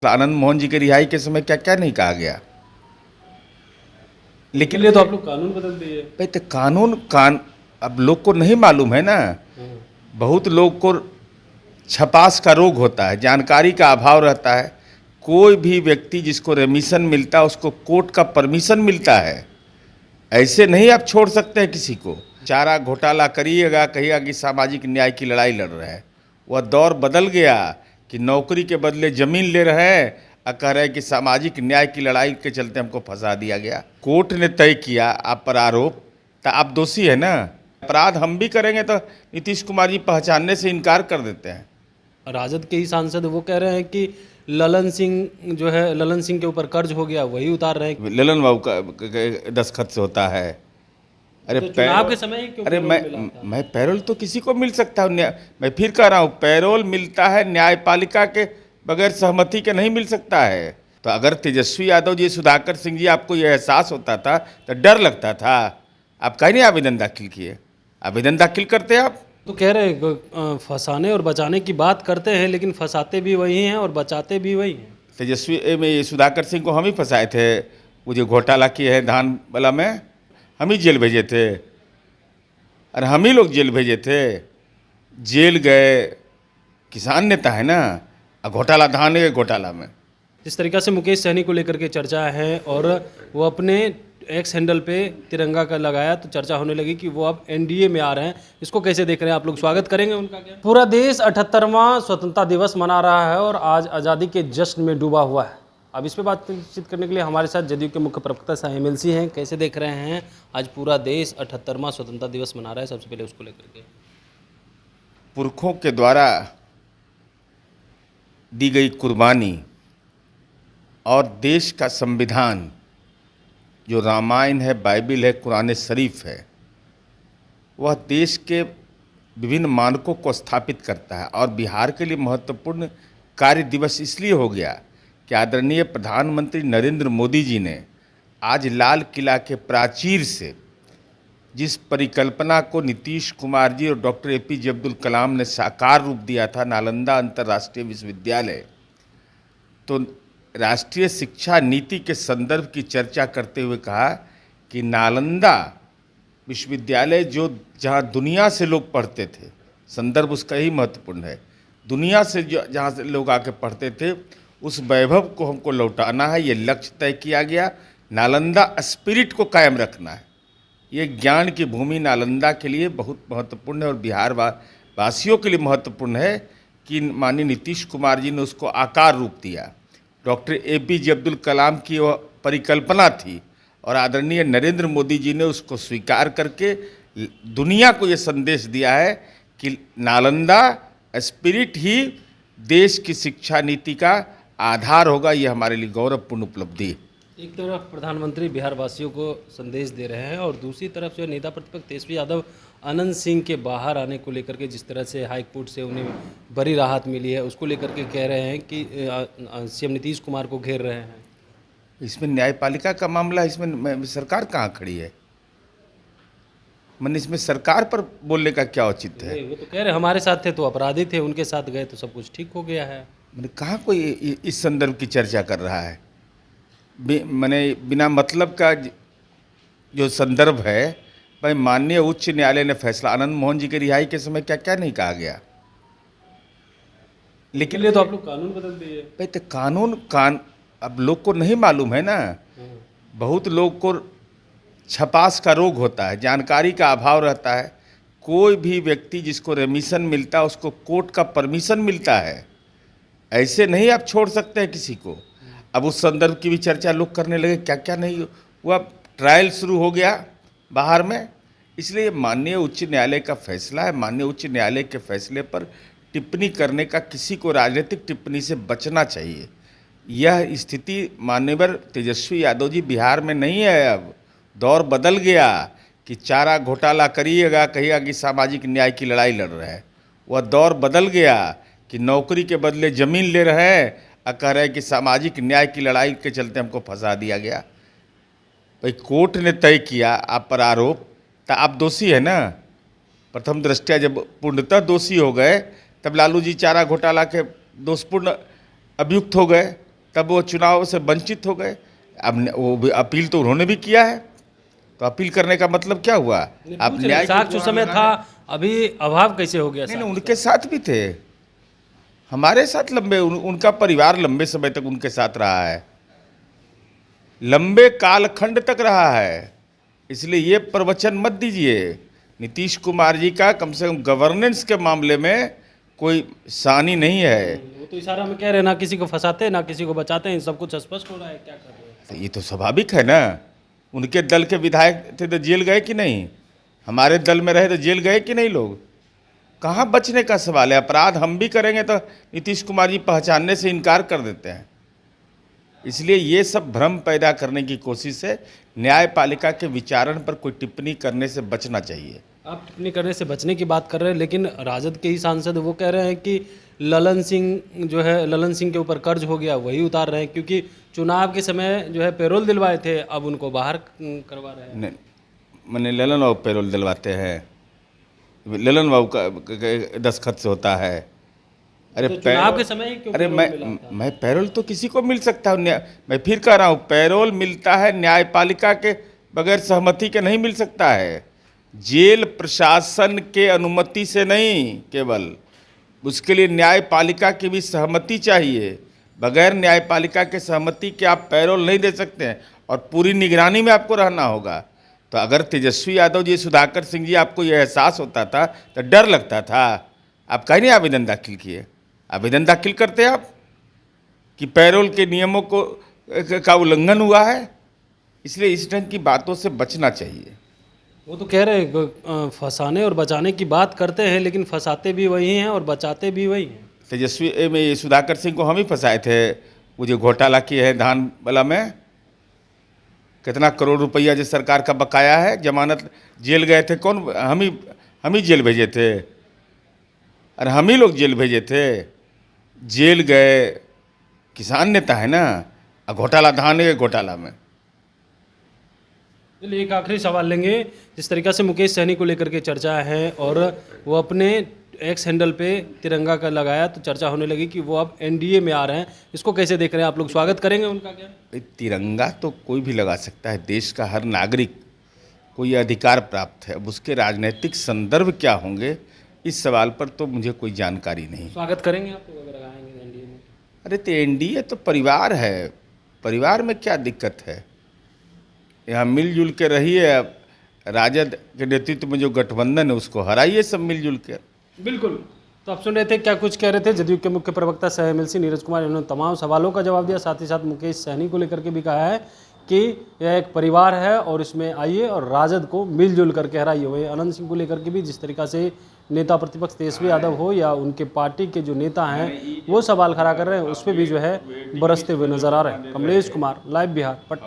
आनंद मोहन जी की रिहाई के समय क्या क्या नहीं कहा गया। लेकिन लिए तो आप लोग कानून बदल दिए। भाई तो कान अब लोग को नहीं मालूम है ना। बहुत लोग को छपास का रोग होता है, जानकारी का अभाव रहता है। कोई भी व्यक्ति जिसको रेमिशन मिलता है उसको कोर्ट का परमिशन मिलता है। ऐसे नहीं आप छोड़ सकते हैं किसी को। चारा घोटाला करिएगा, कहिएगा कि सामाजिक न्याय की लड़ाई लड़ रहे हैं। वह दौर बदल गया कि नौकरी के बदले जमीन ले रहे हैं और कह रहे हैं कि सामाजिक न्याय की लड़ाई के चलते हमको फंसा दिया गया। कोर्ट ने तय किया आप पर आरोप, तो आप दोषी है ना। अपराध हम भी करेंगे तो नीतीश कुमार जी पहचानने से इनकार कर देते हैं। राजद के ही सांसद वो कह रहे हैं कि ललन सिंह जो है, ललन सिंह के ऊपर कर्ज हो गया, वही उतार रहे हैं। ललन बाबू का दस्तखत से होता है। अरे तो चुनाव के समय ही क्यों अरे पैरोल मिला था? मैं पैरोल तो किसी को मिल सकता हूँ। मैं फिर कह रहा हूँ, पैरोल मिलता है न्यायपालिका के बगैर सहमति के नहीं मिल सकता है। तो अगर तेजस्वी यादव जी, सुधाकर सिंह जी, आपको यह एहसास होता था तो डर लगता था, आप कहीं नहीं आवेदन दाखिल किए। आवेदन दाखिल करते आप। तो कह रहे हैं फंसाने और बचाने की बात करते हैं, लेकिन फंसाते भी वही हैं और बचाते भी वही हैं। तेजस्वी में ये सुधाकर सिंह को हम ही फंसाए थे। वो जो घोटाला किए हैं धान वाला में, हम ही जेल भेजे थे। अरे हम ही लोग जेल भेजे थे। जेल गए किसान नेता है ना, और घोटाला धान के घोटाला में। जिस तरीक़ा से मुकेश सहनी को लेकर के चर्चा है और वो अपने एक्स हैंडल पे तिरंगा का लगाया, तो चर्चा होने लगी कि वो अब एनडीए में आ रहे हैं। इसको कैसे देख रहे हैं आप लोग? स्वागत करेंगे उनका क्या? पूरा देश 78वां स्वतंत्रता दिवस मना रहा है और आज आज़ादी के जश्न में डूबा हुआ है। अब इस पर बातचीत करने के लिए हमारे साथ जदयू के मुख्य प्रवक्ता साहब एमएलसी हैं। कैसे देख रहे हैं, आज पूरा देश 78वां स्वतंत्रता दिवस मना रहा है, सबसे पहले उसको लेकर के। पुरखों के द्वारा दी गई कुर्बानी और देश का संविधान जो रामायण है, बाइबिल है, कुरान शरीफ है, वह देश के विभिन्न मानकों को स्थापित करता है। और बिहार के लिए महत्वपूर्ण कार्य दिवस इसलिए हो गया कि आदरणीय प्रधानमंत्री नरेंद्र मोदी जी ने आज लाल किला के प्राचीर से जिस परिकल्पना को नीतीश कुमार जी और डॉक्टर एपीजे अब्दुल कलाम ने साकार रूप दिया था, नालंदा अंतर्राष्ट्रीय विश्वविद्यालय, तो राष्ट्रीय शिक्षा नीति के संदर्भ की चर्चा करते हुए कहा कि नालंदा विश्वविद्यालय जो जहाँ दुनिया से लोग पढ़ते थे, संदर्भ उसका ही महत्वपूर्ण है, दुनिया से जहाँ से लोग आके पढ़ते थे, उस वैभव को हमको लौटाना है। ये लक्ष्य तय किया गया। नालंदा स्पिरिट को कायम रखना है। ये ज्ञान की भूमि नालंदा के लिए बहुत महत्वपूर्ण है और बिहार वासियों के लिए महत्वपूर्ण है कि माननीय नीतीश कुमार जी ने उसको आकार रूप दिया। डॉक्टर एपीजे अब्दुल कलाम की वह परिकल्पना थी और आदरणीय नरेंद्र मोदी जी ने उसको स्वीकार करके दुनिया को ये संदेश दिया है कि नालंदा स्पिरिट ही देश की शिक्षा नीति का आधार होगा। ये हमारे लिए गौरवपूर्ण उपलब्धि है। एक तरफ प्रधानमंत्री बिहार वासियों को संदेश दे रहे हैं और दूसरी तरफ जो नेता प्रतिपक्ष तेजस्वी यादव अनंत सिंह के बाहर आने को लेकर के जिस तरह से हाई कोर्ट से उन्हें बड़ी राहत मिली है, उसको लेकर के कह रहे हैं कि सीएम नीतीश कुमार को घेर रहे हैं। इसमें न्यायपालिका का मामला है, इसमें सरकार कहाँ खड़ी है? मैंने इसमें सरकार पर बोलने का क्या औचित्य है? वो तो कह रहे हमारे साथ थे तो अपराधी थे, उनके साथ गए तो सब कुछ ठीक हो गया है। मैंने कहाँ कोई इस संदर्भ की चर्चा कर रहा है? मैंने बिना मतलब का जो संदर्भ है, भाई माननीय उच्च न्यायालय ने फैसला, आनंद मोहन जी की रिहाई के समय क्या क्या नहीं कहा गया। लेकिन लिए तो आप लोग कानून बदल दिए। भाई तो अब लोग को नहीं मालूम है ना। बहुत लोग को छपास का रोग होता है, जानकारी का अभाव रहता है। कोई भी व्यक्ति जिसको रेमिशन मिलता है उसको कोर्ट का परमिशन मिलता है। ऐसे नहीं आप छोड़ सकते हैं किसी को। अब उस संदर्भ की भी चर्चा लोग करने लगे, क्या क्या नहीं हुआ। ट्रायल शुरू हो गया बाहर में। इसलिए माननीय उच्च न्यायालय का फैसला है। माननीय उच्च न्यायालय के फैसले पर टिप्पणी करने का किसी को राजनीतिक टिप्पणी से बचना चाहिए। यह स्थिति माननीय तेजस्वी यादव जी बिहार में नहीं है। अब दौर बदल गया कि चारा घोटाला करिएगा, कहिएगा कि सामाजिक न्याय की लड़ाई लड़ रहे हैं। वह दौर बदल गया कि नौकरी के बदले ज़मीन ले रहे हैं और कह रहे हैं कि सामाजिक न्याय की लड़ाई के चलते हमको फंसा दिया गया। भाई कोर्ट ने तय किया आप पर आरोप, तो आप दोषी है ना। प्रथम दृष्टया जब पूर्णतः दोषी हो गए तब लालू जी चारा घोटाला के दोषपूर्ण अभियुक्त हो गए। तब वो चुनाव से वंचित हो गए। अब वो भी अपील तो उन्होंने भी किया है, तो अपील करने का मतलब क्या हुआ? आप न्याय की साक्ष उस समय था, अभी अभाव कैसे हो गया? नहीं, उनके साथ भी थे, हमारे साथ लंबे उनका परिवार लंबे समय तक उनके साथ रहा है, लंबे कालखंड तक रहा है। इसलिए ये प्रवचन मत दीजिए। नीतीश कुमार जी का कम से कम गवर्नेंस के मामले में कोई सानी नहीं है। वो तो इशारा में कह रहे हैं, ना किसी को फंसाते हैं ना किसी को बचाते हैं, सब कुछ स्पष्ट हो रहा है, क्या कर रहे हैं? तो ये तो स्वाभाविक है ना। उनके दल के विधायक थे तो जेल गए कि नहीं? हमारे दल में रहे तो जेल गए कि नहीं लोग? कहाँ बचने का सवाल है? अपराध हम भी करेंगे तो नीतीश कुमार जी पहचानने से इनकार कर देते हैं। इसलिए ये सब भ्रम पैदा करने की कोशिश है। न्यायपालिका के विचारण पर कोई टिप्पणी करने से बचना चाहिए। आप टिप्पणी करने से बचने की बात कर रहे हैं, लेकिन राजद के ही सांसद वो कह रहे हैं कि ललन सिंह जो है, ललन सिंह के ऊपर कर्ज हो गया, वही उतार रहे हैं, क्योंकि चुनाव के समय जो है पैरोल दिलवाए थे, अब उनको बाहर करवा रहे हैं। मैंने ललन बाबू पैरोल दिलवाते हैं, ललन बाबू का दस्तखत से होता है। अरे तो चुनाव के समय ही क्यों अरे पैरोल मिला था? मैं पैरोल तो किसी को मिल सकता हूँ। मैं फिर कह रहा हूँ, पैरोल मिलता है न्यायपालिका के बगैर सहमति के नहीं मिल सकता है। जेल प्रशासन के अनुमति से नहीं, केवल उसके लिए न्यायपालिका की भी सहमति चाहिए। बगैर न्यायपालिका के सहमति के आप पैरोल नहीं दे सकते हैं, और पूरी निगरानी में आपको रहना होगा। तो अगर तेजस्वी यादव जी, सुधाकर सिंह जी, आपको यह एहसास होता था तो डर लगता था, आप कहीं नहीं आवेदन दाखिल किए। आवेदन दाखिल करते आप कि पैरोल के नियमों का उल्लंघन हुआ है। इसलिए इस ढंग की बातों से बचना चाहिए। वो तो कह रहे हैं फंसाने और बचाने की बात करते हैं, लेकिन फंसाते भी वही हैं और बचाते भी वही हैं। तेजस्वी में सुधाकर सिंह को हम ही फंसाए थे। वो जो घोटाला किए हैं धान वाला में, कितना करोड़ रुपया जो सरकार का बकाया है, जमानत, जेल गए थे कौन? हम ही जेल भेजे थे। अरे हम ही लोग जेल भेजे थे। जेल गए किसान नेता है ना, और घोटाला धान के घोटाला में। चलिए एक आखिरी सवाल लेंगे। जिस तरीक़ा से मुकेश सहनी को लेकर के चर्चा है और वो अपने एक्स हैंडल पे तिरंगा का लगाया, तो चर्चा होने लगी कि वो अब एनडीए में आ रहे हैं, इसको कैसे देख रहे हैं आप लोग? स्वागत करेंगे उनका क्या? तिरंगा तो कोई भी लगा सकता है, देश का हर नागरिक को ये अधिकार प्राप्त है। अब उसके राजनीतिक संदर्भ क्या होंगे, इस सवाल पर तो मुझे कोई जानकारी नहीं। स्वागत करेंगे आप लोग अगर आएंगे एनडीए में? अरे तो एनडीए तो परिवार है, परिवार में क्या दिक्कत है? यहाँ मिलजुल के रहिए। राजद के नेतृत्व में जो गठबंधन है उसको हराइए सब मिलजुल के। बिल्कुल। तो आप सुन रहे थे क्या कुछ कह रहे थे जदयू के मुख्य प्रवक्ता सह एमएलसी नीरज कुमार। इन्होंने तमाम सवालों का जवाब दिया, साथ ही साथ मुकेश सहनी को लेकर के भी कहा है कि यह एक परिवार है और इसमें आइए और राजद को मिलजुल करके हराइए। वही अनंत सिंह को लेकर के भी जिस तरीका से नेता प्रतिपक्ष तेजस्वी यादव हो या उनके पार्टी के जो नेता हैं वो सवाल खड़ा कर रहे हैं, उस पर भी जो है बरसते हुए नजर आ रहे हैं। कमलेश कुमार, लाइव बिहार, पटना।